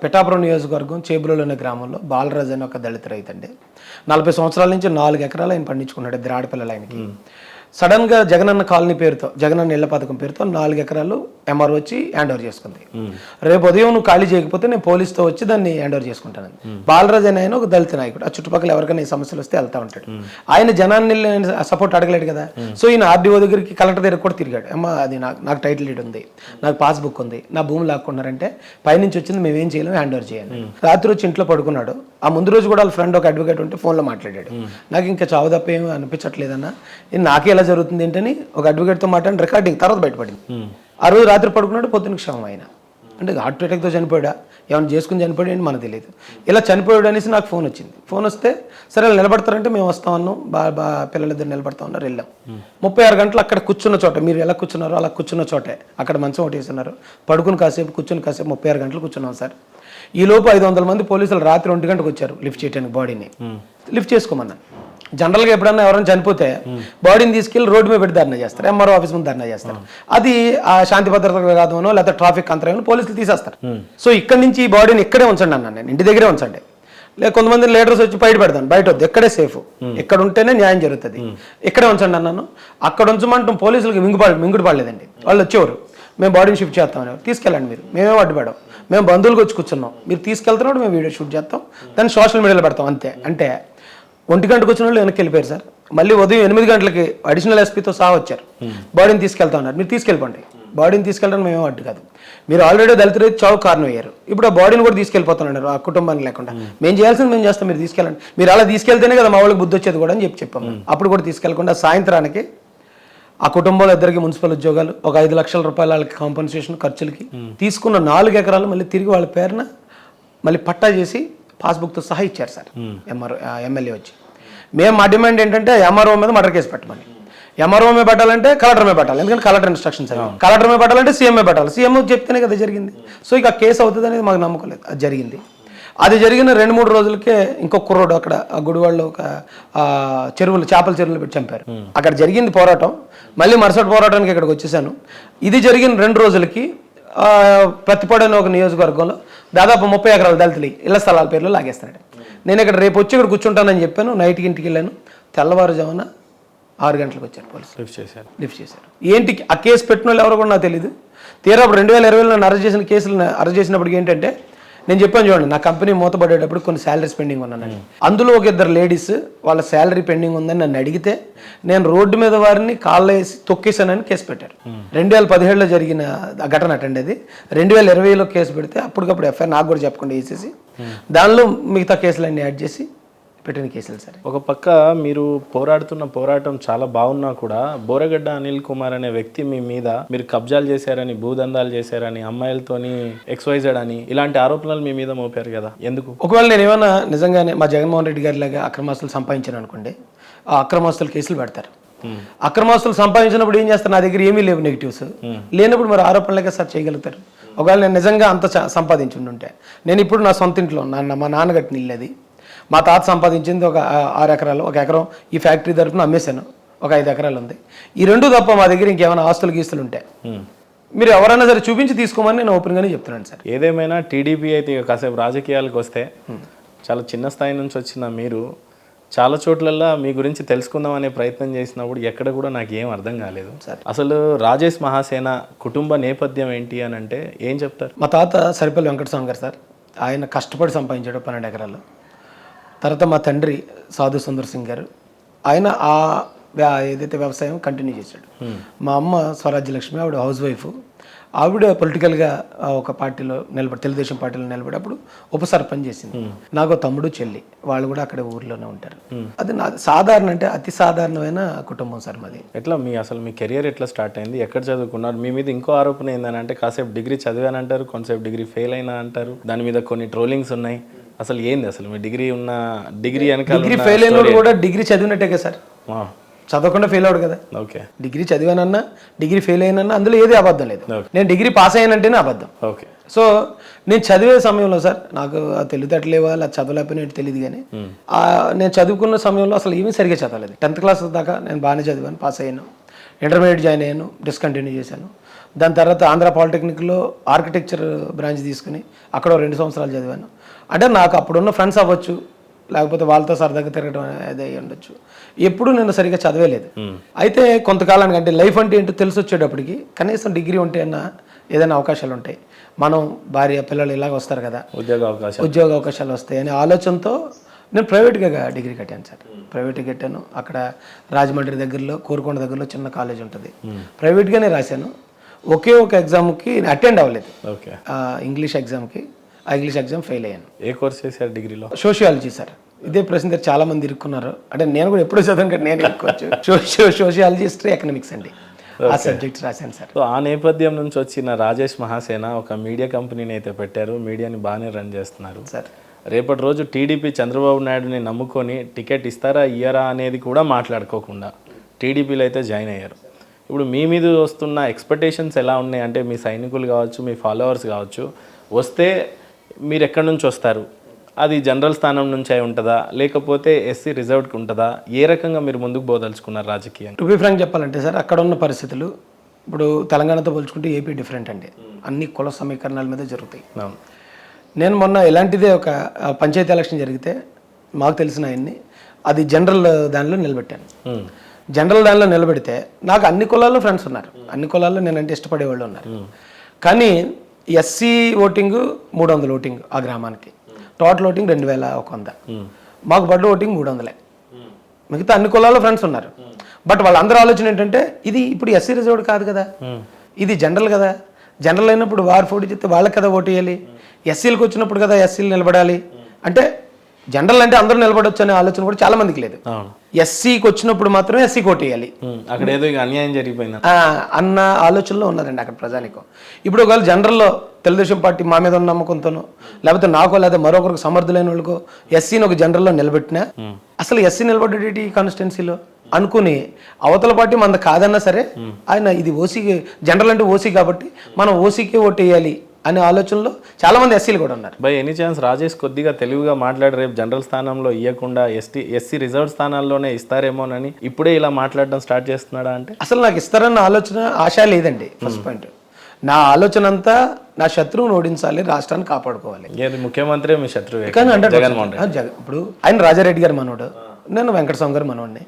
పిఠాపురం నియోజకవర్గం చేబ్రోలు అనే గ్రామంలో బాలరాజు అనే ఒక దళిత రైతు అండి. 40 సంవత్సరాల నుంచి 4 ఎకరాలు ఆయన పండించుకున్నాడు. ద్రాడపిల్లలు ఆయనకి. సడన్గా జగనన్న కాలనీ పేరుతో, జగనన్న ఇళ్ల పథకం పేరుతో 4 ఎకరాలు ఎంఆర్ఓ వచ్చి హ్యాండ్ ఓవర్ చేసుకుంది. రేపు ఉదయం నువ్వు ఖాళీ చేయకపోతే నేను పోలీసుతో వచ్చి దాన్ని హ్యాండ్ ఓవర్ చేసుకుంటాను. బాలరాజు అని ఆయన ఒక దళిత నాయకుడు. ఆ చుట్టుపక్కల ఎవరికైనా ఈ సమస్యలు వస్తే వెళ్తా ఉంటాడు. ఆయన జనాన్ని సపోర్ట్ అడగలేడు కదా. సో ఈయన ఆర్డీఓ దగ్గరికి, కలెక్టర్ దగ్గర కూడా తిరిగాడు. అమ్మ అది నాకు టైటిల్ డీడ్ ఉంది, నాకు పాస్బుక్ ఉంది, నా భూమి లాక్కున్నారంటే పైనుంచి వచ్చింది మేమేం చేయలేము, హ్యాండ్ ఓవర్ చేయాలి. రాత్రి వచ్చి ఇంట్లో పడుకున్నాడు. ఆ ముందు రోజు కూడా వాళ్ళ ఫ్రెండ్ ఒక అడ్వకేట్ ఉంటే ఫోన్లో మాట్లాడాడు. నాకు ఇంకా చావు తప్ప ఏమీ అనిపించట్లేదన్నా, నాకే ఎలా జరుగుతుంది ఏంటని ఒక అడ్వకేట్తో మాట్లాడి రికార్డింగ్ తర్వాత బయటపడింది. ఆ రోజు రాత్రి పడుకున్నాడు, పొద్దున్న క్షమం ఆయన. అంటే హార్ట్ అటాక్తో చనిపోయాడా, ఏమైనా చేసుకుని చనిపోయాడు అని మనకు తెలియదు. ఇలా చనిపోయాడు అనేసి నాకు ఫోన్ వచ్చింది. ఫోన్ వస్తే సరే వాళ్ళు నిలబడతారంటే మేము వస్తామన్నాం. పిల్లలిద్దరు నిలబడతామన్నారు, వెళ్ళాం. 36 గంటలు అక్కడ కూర్చున్న చోట, మీరు ఎలా కూర్చున్నారో అలా కూర్చున్న చోటే అక్కడ మంచం ఒకటి వేస్తున్నారు. పడుకుని కాసేపు, కూర్చుని కాసేపు 36 గంటలు కూర్చున్నాం సార్. ఈ లోపు 500 మంది పోలీసులు రాత్రి 1 గంటకు వచ్చారు లిఫ్ట్ చేయడానికి. బాడీని లిఫ్ట్ చేసుకోమన్నా. జనరల్గా ఎప్పుడన్నా ఎవరైనా చనిపోతే బాడీని తీసుకెళ్లి రోడ్డు మీద పెట్టి ధర్నా చేస్తారు, ఎంఆర్ఓ ఆఫీస్ ముందు ధర్నా చేస్తారు. అది ఆ శాంతి భద్రత కాదనో లేకపోతే ట్రాఫిక్ అంతరాయమో పోలీసులు తీసేస్తారు. సో ఇక్కడ నుంచి ఈ బాడీని ఇక్కడే ఉంచండి అన్నాను నేను, ఇంటి దగ్గరే ఉంచండి. లేక కొంతమంది లీడర్స్ వచ్చి బయట పెడతాను, బయట వద్దు, ఎక్కడే సేఫ్, ఇక్కడ ఉంటేనే న్యాయం జరుగుతుంది, ఇక్కడే ఉంచండి అన్నాను. అక్కడ ఉంచమంటాం పోలీసులకు మింగుడు పడలేదండి. వాళ్ళు వచ్చేవారు, మేము బాడీని షిఫ్ట్ చేస్తామని. తీసుకెళ్ళండి మీరు, మేమే అడ్డుపడాం, మేము బంధువులకు వచ్చి కూర్చున్నాం, మీరు తీసుకెళ్తున్నప్పుడు మేము వీడియో షూట్ చేస్తాం, దాన్ని సోషల్ మీడియాలో పెడతాం అంతే. అంటే 1 గంటకు వచ్చిన వాళ్ళు వెనక్కి వెళ్ళిపోయారు సార్. మళ్ళీ ఉదయం 8 గంటలకి అడిషనల్ ఎస్పీతో సహా వచ్చారు. బాడీని తీసుకెళ్తా ఉన్నారు. మీరు తీసుకెళ్ళిపోండి, బాడీని తీసుకెళ్ళడానికి మేమేం అడ్డు కాదు, మీరు ఆల్రెడీ దళిత రైతు చావు కారణం అయ్యారు, ఇప్పుడు ఆ బాడీని కూడా తీసుకెళ్ళిపోతున్నారు ఆ కుటుంబాన్ని లేకుండా. మేము చేయాల్సింది మేము చేస్తాం, మీరు తీసుకెళ్ళండి, మీరు అలా తీసుకెళ్తేనే కదా మా వాళ్ళకి బుద్ధి వచ్చేది కూడా అని చెప్పాము. అప్పుడు కూడా తీసుకెళ్లకుండా సాయంత్రానికి ఆ కుటుంబంలో ఇద్దరికి మున్సిపల్ ఉద్యోగాలు, ఒక 5 లక్షల రూపాయల వాళ్ళకి కాంపన్సేషన్ ఖర్చులకి తీసుకున్న 4 ఎకరాలు మళ్ళీ తిరిగి వాళ్ళ పేరున మళ్ళీ పట్టా చేసి పాస్బుక్తో సహా ఇచ్చారు సార్ ఎమ్మెల్యే వచ్చి. మేము మా డిమాండ్ ఏంటంటే ఎంఆర్ఓ మీద మర్డర్ కేసు పెట్టమని. ఎంఆర్ఓ మీద పెట్టాలంటే కలెక్టర్ మీద పెట్టాలి, ఎందుకంటే కలెక్టర్ ఇన్స్ట్రక్షన్స్ అవి. కలెక్టర్ మీద పెట్టాలంటే సీఎం మీద పెట్టాలి, సీఎం చెప్తేనే కదా జరిగింది. సో ఇక కేసు అవుతుంది అనేది మాకు నమ్మకం లేదు. అది జరిగింది. అది జరిగిన 2-3 రోజులకే ఇంకొక కుర్రోడు అక్కడ ఆ గుడివాడలో ఒక చేపల చెరువులు పెట్టి చంపారు. అక్కడ జరిగింది పోరాటం. మళ్ళీ మరుసటి పోరాటానికి ఇక్కడికి వచ్చేసాను. ఇది జరిగిన 2 రోజులకి ప్రతిపాడు అనే ఒక నియోజకవర్గంలో దాదాపు 30 ఎకరాల దళితులు ఇళ్ల స్థలాల పేర్లు లాగేస్తున్నాడు. నేను ఇక్కడ రేపు వచ్చి ఇక్కడ కూర్చుంటానని చెప్పాను. నైట్కి ఇంటికి వెళ్ళాను. తెల్లవారుజామున 6 గంటలకు వచ్చారు పోలీసులు, లిఫ్ట్ చేశారు. ఏంటి ఆ కేసు పెట్టిన వాళ్ళు ఎవరో కూడా నాకు తెలియదు. తీరా 2020లో నన్ను అరెస్ట్ చేసిన కేసులను అరెస్ట్ చేసినప్పటికి ఏంటంటే నేను చెప్పాను చూడండి, నా కంపెనీ మూతపడేటప్పుడు కొన్ని శాలరీస్ పెండింగ్ ఉన్నాను. అందులో ఒక 2 లేడీస్ వాళ్ళ శాలరీ పెండింగ్ ఉందని నన్ను అడిగితే నేను రోడ్డు మీద వారిని కాళ్ళ వేసి తొక్కేశానని కేసు పెట్టారు. 2017లో జరిగిన ఘటన అటండి అది. 2020లో కేసు పెడితే అప్పటికప్పుడు ఎఫ్ఐఆర్ నాకు కూడా చెప్పకుండా వేసేసి దానిలో మిగతా కేసులన్నీ యాడ్ చేసి పెట్టిన కేసులు సార్. ఒక పక్క మీరు పోరాడుతున్న పోరాటం చాలా బాగున్నా కూడా బోరగడ్డ అనిల్ కుమార్ అనే వ్యక్తి మీ మీద మీరు కబ్జాలు చేశారని, భూదందాలు చేశారని, అమ్మాయిలతోని XYZ అని ఇలాంటి ఆరోపణలు మీ మీద మోపారు కదా, ఎందుకు? ఒకవేళ నేను ఏమన్నా నిజంగానే మా జగన్మోహన్ రెడ్డి గారి లాగా అక్రమాస్తులు సంపాదించాను అనుకోండి, ఆ అక్రమాస్తులు కేసులు పెడతారు. అక్రమాస్తులు సంపాదించినప్పుడు ఏం చేస్తారు, నా దగ్గర ఏమీ లేవు నెగిటివ్స్ లేనప్పుడు మరి ఆరోపణలుగా సార్ చేయగలుగుతారు. ఒకవేళ నేను నిజంగా అంత సంపాదించుంటే నేను ఇప్పుడు నా సొంత ఇంట్లో మా నాన్నగట్టిన ఇల్లు అది, మా తాత సంపాదించింది ఒక 6 ఎకరాలు, 1 ఎకరం ఈ ఫ్యాక్టరీ తరఫున అమ్మేశాను, ఒక 5 ఎకరాలు ఉంది. ఈ 2 తప్ప మా దగ్గర ఇంకేమైనా ఆస్తులు గీస్తులు ఉంటాయి మీరు ఎవరైనా సరే చూపించి తీసుకోమని నేను ఓపెన్గానే చెప్తున్నాను సార్. ఏదేమైనా టీడీపీ అయితే కాసేపు రాజకీయాలకు వస్తే చాలా చిన్న స్థాయి నుంచి వచ్చిన మీరు చాలా చోట్లల్లో మీ గురించి తెలుసుకుందాం అనే ప్రయత్నం చేసినప్పుడు ఎక్కడ కూడా నాకు ఏం అర్థం కాలేదు. అసలు రాజేష్ మహాసేన కుటుంబ నేపథ్యం ఏంటి అని అంటే ఏం చెప్తారు? మా తాత సరిపల్లి వెంకటస్వామి గారు సార్, ఆయన కష్టపడి సంపాదించాడు 12 ఎకరాలు. తర్వాత మా తండ్రి సాధు సుందర్ సింగ్ గారు, ఆయన ఏదైతే వ్యవసాయం కంటిన్యూ చేశాడు. మా అమ్మ స్వరాజ్యలక్ష్మి, ఆవిడ హౌస్ వైఫ్. ఆవిడ పొలిటికల్గా ఒక పార్టీలో తెలుగుదేశం పార్టీలో నిలబడేప్పుడు ఉప సర్పంచ్ చేసింది. నాకు తమ్ముడు చెల్లి, వాళ్ళు కూడా అక్కడ ఊర్లోనే ఉంటారు. అది నాది సాధారణ, అంటే అతి సాధారణమైన కుటుంబం సార్ మాది. ఎట్లా అసలు మీ కెరియర్ ఎట్లా స్టార్ట్ అయింది, ఎక్కడ చదువుకున్నారు? మీ మీద ఇంకో ఆరోపణ ఏందని అంటే కాసేపు డిగ్రీ చదివానంటారు, కొంతసేపు డిగ్రీ ఫెయిల్ అయినా అంటారు, దాని మీద కొన్ని ట్రోలింగ్స్ ఉన్నాయి. అసలు ఏంది అసలు మీ డిగ్రీ వెనకాల? డిగ్రీ ఫెయిల్ అయిన కూడా డిగ్రీ చదివినట్టే కదా సార్, చదవకుండా ఫెయిల్ అవడు కదా. ఓకే, డిగ్రీ చదివానన్నా డిగ్రీ ఫెయిల్ అయినన్నా అందులో ఏది అబద్ధం లేదు. నేను డిగ్రీ పాస్ అయ్యానంటేనే అబద్ధం. ఓకే, సో నేను చదివే సమయంలో సార్ నాకు తెలివితేటలేవా లేదా చదవలేకపోయినట్టు తెలియదు, కానీ నేను చదువుకున్న సమయంలో అసలు ఏమీ సరిగ్గా చదవలేదు. 10th క్లాస్ దాకా నేను బాగానే చదివాను, పాస్ అయ్యాను. ఇంటర్మీడియట్ జాయిన్ అయ్యాను, డిస్కంటిన్యూ చేశాను. దాని తర్వాత ఆంధ్ర పాలిటెక్నిక్లో ఆర్కిటెక్చర్ బ్రాంచ్ తీసుకుని అక్కడ 2 సంవత్సరాలు చదివాను. అంటే నాకు అప్పుడున్న ఫ్రెండ్స్ అవ్వచ్చు, లేకపోతే వాళ్ళతో సరదాగా తిరగడం అనేది అయ్యి ఉండొచ్చు. ఎప్పుడు నేను సరిగ్గా చదవలేదు. అయితే కొంతకాలానికి అంటే లైఫ్ అంటే ఏంటో తెలిసి వచ్చేటప్పటికి కనీసం డిగ్రీ ఉంటే అన్న ఏదైనా అవకాశాలు ఉంటాయి, మనం భార్య పిల్లలు ఇలాగ వస్తారు కదా, ఉద్యోగ అవకాశాలు వస్తాయి అనే ఆలోచనతో నేను ప్రైవేట్గా డిగ్రీ కట్టాను సార్. ప్రైవేట్గా కట్టాను. అక్కడ రాజమండ్రి దగ్గరలో కోరుకొండ దగ్గరలో చిన్న కాలేజ్ ఉంటుంది, ప్రైవేట్గానే రాశాను. ఒకే ఒక ఎగ్జామ్కి అటెండ్ అవ్వలేదు, ఇంగ్లీష్ ఎగ్జామ్కి. ఆ ఇంగ్లీష్ ఎగ్జామ్ ఫెయిల్ అయ్యాను. ఏ కోర్స్ చేశారు డిగ్రీలో? Sociology sir. ఇదే ప్రశ్న చాలా మంది ఇరుక్కున్నారు. అంటే నేను కూడా ఎప్పుడు చదివాను కదా, నేను ఇరుక్కోవచ్చు. సోషియాలజీ, హిస్టరీ, ఎకనామిక్స్ అండి, ఆ సబ్జెక్ట్స్ రాశాను సార్. సో ఆ నేపథ్యం నుంచి వచ్చిన రాజేష్ మహాసేన ఒక మీడియా కంపెనీని అయితే పెట్టారు, మీడియాని బాగానే రన్ చేస్తున్నారు సార్. రేపటి రోజు టీడీపీ చంద్రబాబు నాయుడుని నమ్ముకొని టికెట్ ఇస్తారా ఇయ్యరా అనేది కూడా మాట్లాడుకోకుండా టీడీపీలో అయితే జాయిన్ అయ్యారు. ఇప్పుడు మీ మీద వస్తున్న ఎక్స్పెక్టేషన్స్ ఎలా ఉన్నాయి? అంటే మీ సైనికులు కావచ్చు, మీ ఫాలోవర్స్ కావచ్చు, వస్తే మీరు ఎక్కడి నుంచి వస్తారు? అది జనరల్ స్థానం నుంచి అయి ఉంటుందా, లేకపోతే ఎస్సీ రిజర్వ్డ్కి ఉంటుందా? ఏ రకంగా మీరు ముందుకు పోదలుచుకున్నారు రాజకీయాన్ని? టు బి ఫ్రాంక్ చెప్పాలంటే సార్, అక్కడ ఉన్న పరిస్థితులు ఇప్పుడు తెలంగాణతో పోల్చుకుంటే ఏపీ డిఫరెంట్ అండి. అన్ని కుల సమీకరణాల మీద జరుగుతాయి. నేను మొన్న ఇలాంటిదే ఒక పంచాయతీ ఎలక్షన్ జరిగితే మాకు తెలిసిన ఆయన్ని అది జనరల్ దానిలో నిలబెట్టాను. జనరల్ దానిలో నిలబెడితే నాకు అన్ని కులాల్లో ఫ్రెండ్స్ ఉన్నారు, అన్ని కులాల్లో నేనంటే ఇష్టపడేవాళ్ళు ఉన్నారు. కానీ ఎస్సీ ఓటింగ్ 300 ఓటింగ్ ఆ గ్రామానికి, టోటల్ ఓటింగ్ 2100, మాకు పడ్డ ఓటింగ్ 300. మిగతా అన్ని కులాల్లో ఫ్రెండ్స్ ఉన్నారు. బట్ వాళ్ళందరూ ఆలోచన ఏంటంటే ఇది ఇప్పుడు ఎస్సీ రిజర్వ్డ్ కాదు కదా, ఇది జనరల్ కదా, జనరల్ అయినప్పుడు వారు పోటీ చేస్తే వాళ్ళకి కదా ఓటు వేయాలి, ఎస్సీలకు వచ్చినప్పుడు కదా ఎస్సీలు నిలబడాలి. అంటే జనరల్ అంటే అందరూ నిలబడొచ్చు అనే ఆలోచన కూడా చాలా మందికి లేదు. ఎస్సీకి వచ్చినప్పుడు మాత్రమే ఎస్సీకి ఓటు వేయాలి, అక్కడ ఏదో అన్యాయం జరిగిపోయింది అన్న ఆలోచనలో ఉన్నారండి అక్కడ ప్రజానికం. ఇప్పుడు ఒకవేళ జనరల్లో తెలుగుదేశం పార్టీ మా మీద ఉన్న నమ్మకంతోనో, లేకపోతే నాకో లేదా మరొకరికి సమర్థులైన వాళ్ళకో ఎస్సీని ఒక జనరల్లో నిలబెట్టినా, అసలు ఎస్సీ నిలబడ్డేటి కాన్స్టిట్యున్సీలో అనుకుని అవతల పార్టీ మన కాదన్నా సరే ఆయన ఇది ఓసీ, జనరల్ అంటే ఓసీ కాబట్టి మనం ఓసీకే ఓటు వేయాలి అనే ఆలోచనలో చాలా మంది ఎస్సీలు కూడా ఉన్నారు. బై ఎనీ ఛాన్స్ రాజేష్ కొద్దిగా తెలివిగా మాట్లాడి రేపు జనరల్ స్థానంలో ఇవ్వకుండా ఎస్సీ రిజర్వ్ స్థానాల్లోనే ఇస్తారేమోనని ఇప్పుడే ఇలా మాట్లాడడం స్టార్ట్ చేస్తున్నాడా? అంటే అసలు నాకు ఇస్తారన్న ఆలోచన ఆశ లేదండి. ఫస్ట్ పాయింట్, నా ఆలోచన అంతా నా శత్రువును ఓడించాలి, రాష్ట్రాన్ని కాపాడుకోవాలి. ముఖ్యమంత్రి మీ శత్రువు కానీ అంటే ఇప్పుడు ఆయన రాజారెడ్డి గారు మనోడు, నేను వెంకటస్వామి గారు మనోడిని.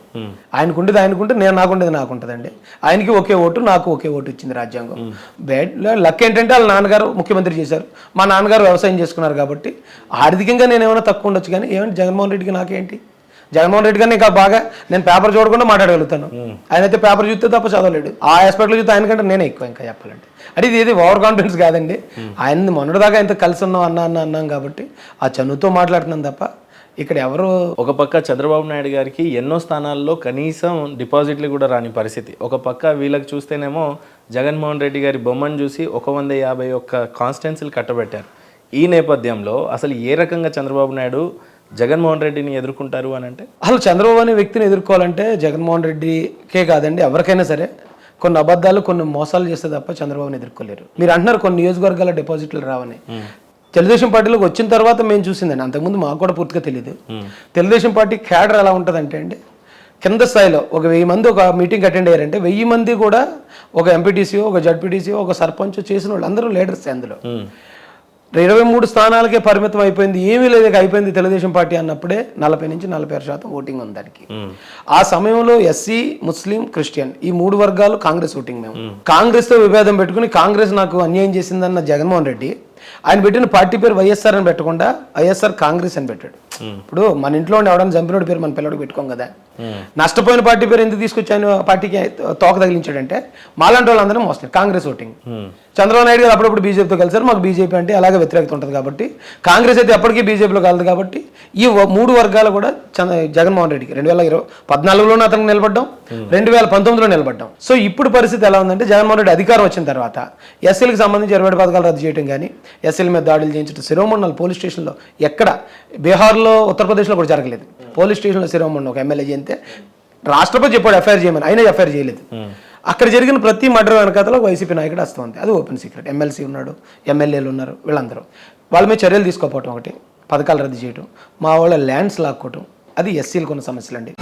ఆయనకుండేది ఆయనకుంటే నేను నాకుండేది నాకుంటుందండి. ఆయనకి ఒకే ఓటు, నాకు ఒకే ఓటు ఇచ్చింది రాజ్యాంగం. బ్యాడ్ లక్ ఏంటంటే వాళ్ళ నాన్నగారు ముఖ్యమంత్రి చేశారు, మా నాన్నగారు వ్యవసాయం చేసుకున్నారు కాబట్టి ఆర్థికంగా నేను ఏమైనా తక్కువ ఉండొచ్చు. కానీ ఏమంటే జగన్మోహన్ రెడ్డికి నాకేంటి, జగన్మోహన్ రెడ్డి గారిని ఇంకా బాగా నేను పేపర్ చూడకుండా మాట్లాడగలుగుతాను, ఆయన అయితే పేపర్ చూస్తే తప్ప చదవలేడు. ఆ ఆస్పెక్ట్లో చూస్తే ఆయనకంటే నేనే ఎక్కువ ఇంకా చెప్పాలంటే. అంటే ఇది ఓవర్ కాన్ఫిడెన్స్ కాదండి, ఆయన్ని మొన్నటిదాకా ఎంత కలిసి ఉన్నాం అన్నాం కాబట్టి ఆ చనువుతో మాట్లాడుతున్నాం తప్ప ఇక్కడ ఎవరు. ఒక పక్క చంద్రబాబు నాయుడు గారికి ఎన్నో స్థానాల్లో కనీసం డిపాజిట్లు కూడా రాని పరిస్థితి, ఒక పక్క వీళ్ళకి చూస్తేనేమో జగన్మోహన్ రెడ్డి గారి బొమ్మను చూసి 151 కాన్స్టిట్యున్సీలు కట్టబెట్టారు. ఈ నేపథ్యంలో అసలు ఏ రకంగా చంద్రబాబు నాయుడు జగన్మోహన్ రెడ్డిని ఎదుర్కొంటారు అని అంటే? అసలు చంద్రబాబు అనే వ్యక్తిని ఎదుర్కోవాలంటే జగన్మోహన్ రెడ్డికే కాదండి, ఎవరికైనా సరే కొన్ని అబద్ధాలు కొన్ని మోసాలు చేస్తే తప్ప చంద్రబాబుని ఎదుర్కోలేరు. మీరు అంటున్నారు కొన్ని నియోజకవర్గాల డిపాజిట్లు రావని. తెలుగుదేశం పార్టీలోకి వచ్చిన తర్వాత మేము చూసిందండి, అంతకుముందు మాకు కూడా పూర్తిగా తెలియదు. తెలుగుదేశం పార్టీ క్యాడర్ ఎలా ఉంటుందంటే అండి, కింద స్థాయిలో ఒక 1000 మంది ఒక మీటింగ్ అటెండ్ అయ్యారంటే 1000 మంది కూడా ఒక ఎంపీటీసీఓ, ఒక జడ్పీటీసీఓ, ఒక సర్పంచ్ చేసిన వాళ్ళు అందరూ లీడర్స్. అందులో 23 స్థానాలకే పరిమితం అయిపోయింది, ఏమీ లేదు అయిపోయింది తెలుగుదేశం పార్టీ అన్నప్పుడే 40 నుంచి 46% ఓటింగ్ ఉంది దానికి. ఆ సమయంలో ఎస్సీ, ముస్లిం, క్రిస్టియన్ ఈ 3 వర్గాలు కాంగ్రెస్ ఓటింగ్. మేము కాంగ్రెస్తో విభేదం పెట్టుకుని కాంగ్రెస్ నాకు అన్యాయం చేసిందన్న జగన్మోహన్ రెడ్డి ఆయన పెట్టిన పార్టీ పేరు వైఎస్ఆర్ అని పెట్టకుండా వైఎస్ఆర్ కాంగ్రెస్ అని పెట్టాడు. ఇప్పుడు మన ఇంట్లో ఎవడన్నా చంపినోడి పేరు మన పిల్లడికి పెట్టుకోం కదా. నష్టపోయిన పార్టీ పేరు ఎందుకు తీసుకొచ్చి ఆయన పార్టీకి తోక తగిలించాడంటే మాలాంటి వాళ్ళందరూ మోస్తారు కాంగ్రెస్ ఓటింగ్. చంద్రబాబు నాయుడు గారు అప్పుడప్పుడు బీజేపీతో కలిసారు, మాకు బీజేపీ అంటే అలాగే వ్యతిరేకత ఉంటుంది కాబట్టి, కాంగ్రెస్ అయితే ఎప్పటికీ బీజేపీలో కలదు కాబట్టి ఈ 3 వర్గాలు కూడా జగన్మోహన్ రెడ్డికి 2014లోనే అతనికి నిలబడ్డాం, 2019లో నిలబడ్డాం. సో ఇప్పుడు పరిస్థితి ఎలా ఉందంటే జగన్మోహన్ రెడ్డి అధికారం వచ్చిన తర్వాత ఎస్సీలకు సంబంధించి 27 పథకాలు రద్దు చేయడం కానీ, ఎస్సీల మీద దాడులు చేయించడం, శిరోమండల్ పోలీస్ స్టేషన్లో ఎక్కడ బీహార్లో, ఉత్తరప్రదేశ్లో కూడా జరగలేదు. పోలీస్ స్టేషన్లో శిరోమండల్ ఒక ఎమ్మెల్యే చేస్తే రాష్ట్రపతి చెప్పాడు ఎఫ్ఐఆర్ చేయమని, అయినా ఎఫ్ఐఆర్ చేయలేదు. అక్కడ జరిగిన ప్రతి మర్డర్ వెనకాతలో వైసీపీ నాయకుడు వస్తుంది, అది ఓపెన్ సీక్రెట్. ఎమ్మెల్సీ ఉన్నాడు, ఎమ్మెల్యేలు ఉన్నారు, వీళ్ళందరూ వాళ్ళ మీద చర్యలు తీసుకోకపోవటం ఒకటి, పథకాలు రద్దు చేయటం, మా వాళ్ళ ల్యాండ్స్ లాక్కోవటం, అది ఎస్సీలకు ఉన్న సమస్యలు అండి.